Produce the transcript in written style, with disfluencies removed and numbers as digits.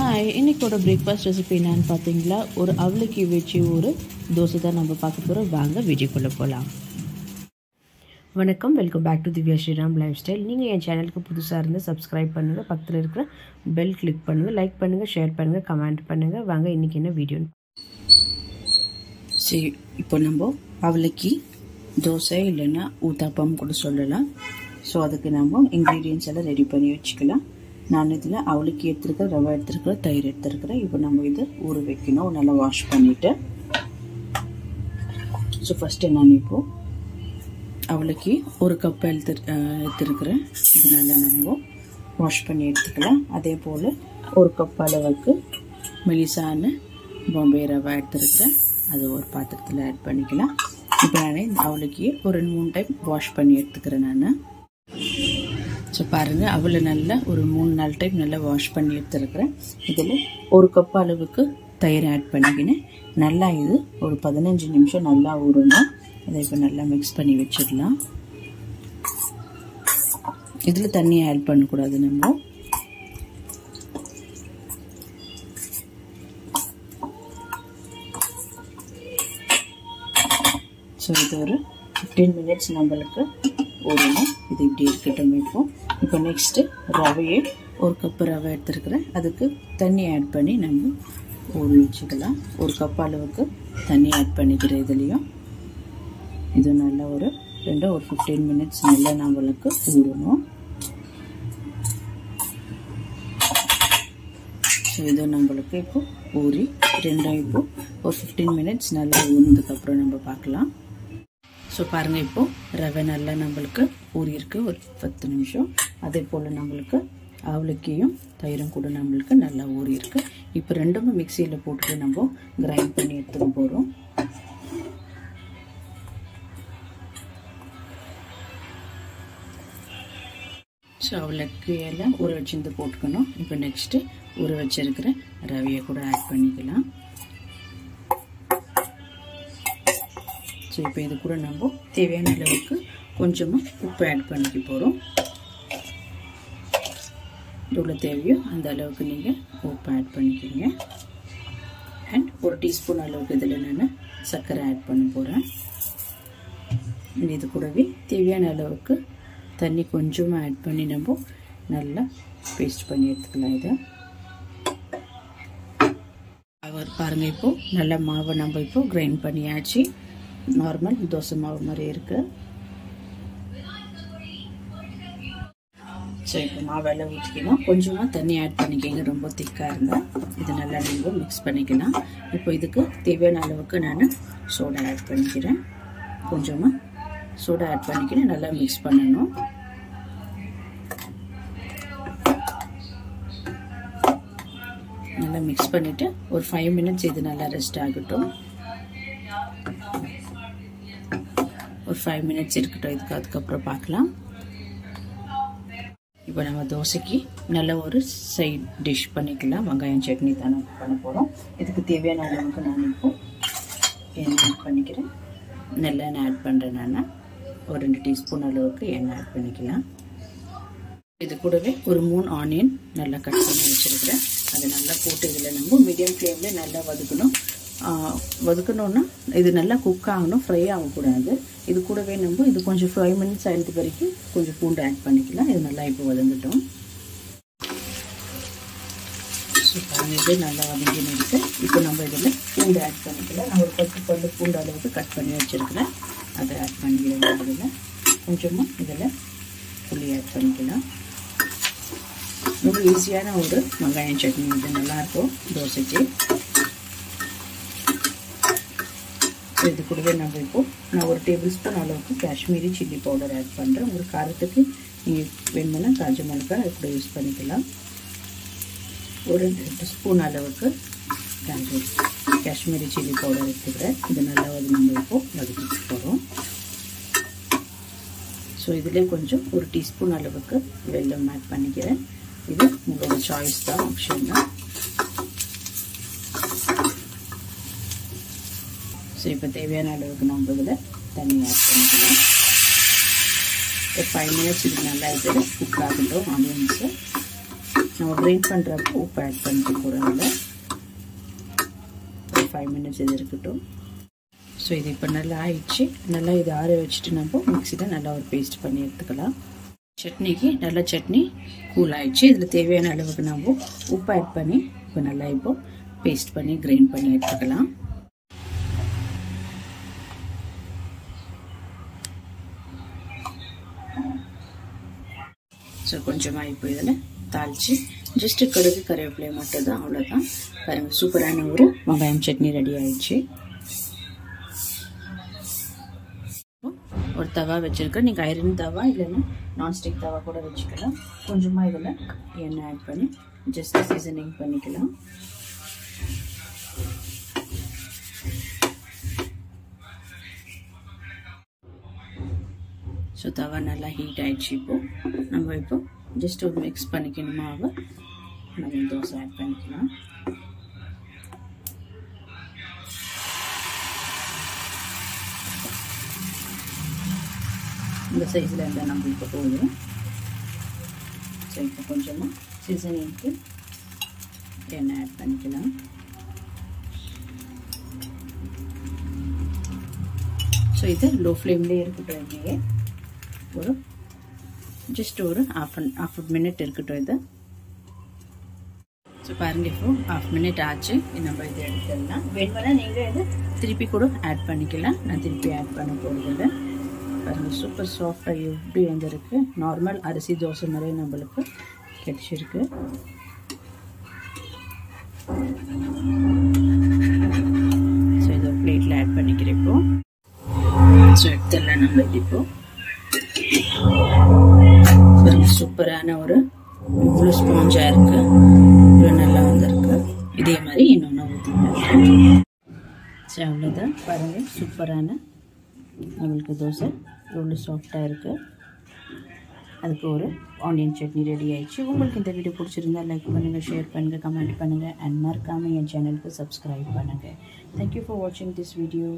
Hi, இன்னைக்கோட breakfast recipe என்னன்னு பார்த்தீங்களா? ஒரு அவலுக்கு வச்சு ஒரு தோசை தான் நம்ம பார்க்க போகிறோம். வாங்க வீடியோக்குள்ளே போகலாம். வணக்கம், welcome back to Divya Sriram lifestyle. நீங்கள் என் சேனலுக்கு புதுசாக இருந்து சப்ஸ்கிரைப் பண்ணுங்கள், பக்கத்தில் இருக்கிற பெல் கிளிக் பண்ணுங்கள், லைக் பண்ணுங்கள், ஷேர் பண்ணுங்கள், கமெண்ட் பண்ணுங்கள். வாங்க இன்றைக்கி என்ன வீடியோன்னு சரி. இப்போ நம்ம அவலுக்கு தோசை இல்லைன்னா ஊத்தாப்பம் கூட சொல்லலாம். ஸோ அதுக்கு நம்ம இன்க்ரீடியன்ஸ் எல்லாம் ரெடி பண்ணி வச்சுக்கலாம். நான் இதில் அவலுக்கு எடுத்துருக்கிறேன், ரவை எடுத்துருக்கிறேன், தயிர் எடுத்துருக்கிறேன். இப்போ நம்ம இதை ஊற வைக்கணும், நல்லா வாஷ் பண்ணிவிட்டு. ஸோ ஃபஸ்ட்டு நான் இப்போது அவலுக்கு ஒரு கப் எடுத்துருக்கிறேன். இது நல்லா நம்ம வாஷ் பண்ணி எடுத்துக்கலாம். அதே போல் ஒரு கப் அளவுக்கு மெலிசான பாம்பே ரவை எடுத்துருக்கிறேன். அது ஒரு பாத்திரத்தில் ஆட் பண்ணிக்கலாம். இப்போ நான் இந்த அவலுக்கு ஒரு 2-3 டைம் வாஷ் பண்ணி எடுத்துக்கிறேன் நான். ஸோ பாருங்கள், அவளை நல்லா ஒரு 3-4 டைம் நல்லா வாஷ் பண்ணி எடுத்துருக்கிறேன். இதில் ஒரு கப் அளவுக்கு தயிர் ஆட் பண்ணிக்கினேன். நல்லா இது ஒரு 15 நிமிஷம் நல்லா ஊறணும். அதை இப்போ நல்லா மிக்ஸ் பண்ணி வச்சிடலாம். இதில் தண்ணி ஆட் பண்ணக்கூடாது நம்ம. ஸோ இது ஒரு 15 மினிட்ஸ் நம்மளுக்கு ஊறணும். இது இப்படி இருக்கட்டும். இப்போ நெக்ஸ்ட்டு ரவையை ஒரு கப் ரவை எடுத்துருக்கிறேன். அதுக்கு தண்ணி ஆட் பண்ணி நம்ம ஊற வச்சுக்கலாம். ஒரு கப் அளவுக்கு தண்ணி ஆட் பண்ணிக்கிறேன் இதுலேயும். இது நல்லா ஒரு 15 மினிட்ஸ் நல்லா நம்மளுக்கு ஊறணும். ஸோ இது நம்மளுக்கு இப்போ ஊறி இப்போ ஒரு 15 மினிட்ஸ் நல்லா ஊறினதுக்கப்புறம் நம்ம பார்க்கலாம். ஸோ பாருங்கள், இப்போது ரவை நல்லா நம்மளுக்கு ஊறியிருக்கு ஒரு 10 நிமிஷம். அதே போல் நம்மளுக்கு அவலுக்கையும் தயிரும் கூட நம்மளுக்கு நல்லா ஊறியிருக்கு. இப்போ ரெண்டுமே மிக்சியில் போட்டுட்டு நம்ம கிரைண்ட் பண்ணி எடுத்துக்க போகிறோம். ஸோ அவலுக்கு எல்லாம் ஊற வச்சிருந்து போட்டுக்கணும். இப்போ நெக்ஸ்ட்டு ஊற வச்சிருக்கிற ரவையை கூட ஆட் பண்ணிக்கலாம். ஸோ இப்போ இது கூட நம்ம தேவையான அளவுக்கு கொஞ்சமாக உப்பு ஆட் பண்ணிக்க போகிறோம். எவ்வளோ தேவையோ அந்த அளவுக்கு நீங்கள் உப்பு ஆட் பண்ணிக்கோங்க. அண்ட் ஒரு டீஸ்பூன் அளவுக்கு இதில் நான் சர்க்கரை ஆட் பண்ண போகிறேன். இது கூடவே தேவையான அளவுக்கு தண்ணி கொஞ்சமாக ஆட் பண்ணி நம்ம நல்லா பேஸ்ட் பண்ணி எடுத்துக்கலாம். இதை பாருங்கள், இப்போது நல்லா மாவை நம்ம இப்போ கிரைண்ட் பண்ணியாச்சு. நார்மல் தோசை மாவு மாதிரி இருக்கு. ஸோ இப்போ மாவெல்லாம் ஊற்றிக்கணும். கொஞ்சமாக தண்ணி ஆட் பண்ணிக்கோங்க, ரொம்ப திக்காக இருந்தால். இது நல்லா நீங்கள் மிக்ஸ் பண்ணிக்கலாம். இப்போ இதுக்கு தேவையான அளவுக்கு நான் சோடா ஆட் பண்ணிக்கிறேன். கொஞ்சமாக சோடா ஆட் பண்ணிக்கிறேன், நல்லா மிக்ஸ் பண்ணணும். நல்லா மிக்ஸ் பண்ணிவிட்டு ஒரு 5 மினிட்ஸ் இது நல்லா ரெஸ்ட் ஆகட்டும். ஒரு 5 மினிட்ஸ் இருக்கட்டும். அதுக்கப்புறம் பார்க்கலாம். இப்போ நம்ம தோசைக்கு நல்ல ஒரு சைட் டிஷ் பண்ணிக்கலாம். வெங்காயம் சட்னி தானே பண்ண போகிறோம். இதுக்கு தேவையான அளவுக்கு நான் இப்போ எண்ணெய் ஆட் பண்ணிக்கிறேன். நல்லெண்ணெய் ஆட் பண்ணுறேன். நான் ஒரு 2 டீஸ்பூன் அளவுக்கு எண்ணெய் ஆட் பண்ணிக்கலாம். இது கூடவே ஒரு 3 ஆனியன் நல்லா கட் பண்ணி வச்சுருக்கிறேன். அதை நல்லா போட்டு இதில் நம்ம மீடியம் ஃப்ளேமில் நல்லா வதக்கணுன்னா இது நல்லா குக் ஆகணும், ஃப்ரை ஆகக்கூடாது. இது கூடவே நம்ம இது கொஞ்சம் 5 மினிட்ஸ் ஆயிடுது வரைக்கும் கொஞ்சம் பூண்டு ஆட் பண்ணிக்கலாம். இது நல்லா இப்போ வதங்கட்டும். சூப்பராக இது நல்லா வதங்கின்னு இருக்குது. இப்போ நம்ம இதில் பூண்டு ஆட் பண்ணிக்கலாம். நான் ஒரு 10 பல்லு பூண்டு அளவுக்கு கட் பண்ணி வச்சுருக்கிறேன். அதை ஆட் பண்ணிக்கிறேன். இதில் கொஞ்சமாக இதில் புளி ஆட் பண்ணிக்கலாம். ரொம்ப ஈஸியான ஒரு வெங்காயம் சட்னி. இது நல்லாயிருக்கும் தோசைக்கு. இது கூடவே நம்ம நான் ஒரு டேபிள் ஸ்பூன் அளவுக்கு காஷ்மீரி சில்லி பவுடர் ஆட் பண்ணுறேன். ஒரு காரத்துக்கு நீங்கள் வேணுமென்னா காஞ்ச மிளகாய் அது கூட யூஸ் பண்ணிக்கலாம். ஒரு 2 ஸ்பூன் அளவுக்கு காஷ்மீரி சில்லி பவுடர் எடுத்துக்கிறேன். இது நல்லா நம்ம வதக்கிட்டு போகிறோம். ஸோ இதிலே கொஞ்சம் ஒரு டீஸ்பூன் அளவுக்கு வெல்லம் ஆட் பண்ணிக்கிறேன். இது உங்களோட சாய்ஸ் தான், ஆப்ஷன் தான். ஸோ இப்போ தேவையான அளவுக்கு நம்ம இதில் தண்ணி ஆட் பண்ணிக்கலாம். ஒரு 5 மினிட்ஸ் இது நல்லா இது குக் ஆகட்டும் ஆனியன்ஸு. நம்ம கிரைண்ட் பண்ணுறப்போ உப்பு ஆட் பண்ணிக்க கூடாது. 5 minutes இது இருக்கட்டும். ஸோ இது இப்போ நல்லா ஆயிடுச்சு. நல்லா இது ஆற வச்சுட்டு நம்ம மிக்ஸியில் நல்லா ஒரு பேஸ்ட் பண்ணி எடுத்துக்கலாம். சட்னிக்கு நல்லா சட்னி கூல் ஆயிடுச்சு. இதில் தேவையான அளவுக்கு நம்ம உப்பு ஆட் பண்ணி இப்போ நல்லா இப்போ பேஸ்ட் பண்ணி கிரைண்ட் பண்ணி எடுத்துக்கலாம். ஸோ கொஞ்சமாக இப்போ இதில் தாளித்து ஜஸ்ட்டு கடுகு கருவேப்பிலை மட்டும் தான், அவ்வளோதான். பாருங்கள், சூப்பரான ஒரு வெங்காயம் சட்னி ரெடி ஆயிடுச்சு. ஒரு தவா வச்சுருக்கேன். நீங்கள் ஐரன் தவா இல்லைன்னா நான்ஸ்டிக் தவா கூட வச்சுக்கலாம். கொஞ்சமாக இதில் எண்ணெய் ஆட் பண்ணி ஜஸ்ட்டு சீசனிங் பண்ணிக்கலாம். ஸோ தவா நல்லா ஹீட் ஆகிடுச்சு. இப்போது நம்ம இப்போ ஜஸ்ட் ஒரு மிக்ஸ் பண்ணிக்கணுமா, நம்ம தோசை ஆட் பண்ணிக்கலாம். இந்த சைஸில் இருந்தால் நம்மளுக்கு போதும். ஸோ இப்போ கொஞ்சமாக சீசனிங்க்கு எண்ணெய் ஆட் பண்ணிக்கலாம். ஸோ இது லோ ஃப்ளேம்லேயே இருக்கட்டும். இங்கேயே ஒரு ஜஸ்ட் ஒரு half a minute இருக்கட்டும் இது. ஸோ பாருங்கள், இப்போ half minute ஆச்சு. நம்ம இதை எடுத்துடலாம். வேணும்னா நீங்கள் இதை திருப்பி கூட ஆட் பண்ணிக்கலாம். நான் திருப்பி ஆட் பண்ண போகிறதில்ல. பாருங்கள், சூப்பர் சாஃப்டாக எப்படி வந்திருக்கு. நார்மல் அரிசி தோசை மாதிரியே நம்மளுக்கு கிடைச்சிருக்கு. ஸோ இதை பிளேட்டில் ஆட் பண்ணிக்கிறேன் இப்போ. ஸோ எடுத்துடலாம் நம்ம இது இப்போ. சூப்பரான ஒரு இவ்வளோ ஸ்பாஞ்சாக இருக்குது, இவ்வளோ நல்லா வந்திருக்கு. இதே மாதிரி இன்னொன்று ஊற்றிக்கலாம். ஸோ அவ்வளோதான். பாருங்கள், சூப்பரான நம்மளுக்கு தோசை எவ்வளோ சாஃப்டாக இருக்குது. அதுக்கு ஒரு ஆனியன் சட்னி ரெடி ஆயிடுச்சு. உங்களுக்கு இந்த வீடியோ பிடிச்சிருந்தா லைக் பண்ணுங்கள், ஷேர் பண்ணுங்கள், கமெண்ட் பண்ணுங்கள், அண்ட் மறக்காமல் என் சேனலுக்கு சப்ஸ்கிரைப் பண்ணுங்கள். தேங்க்யூ ஃபார் வாட்சிங் திஸ் வீடியோ.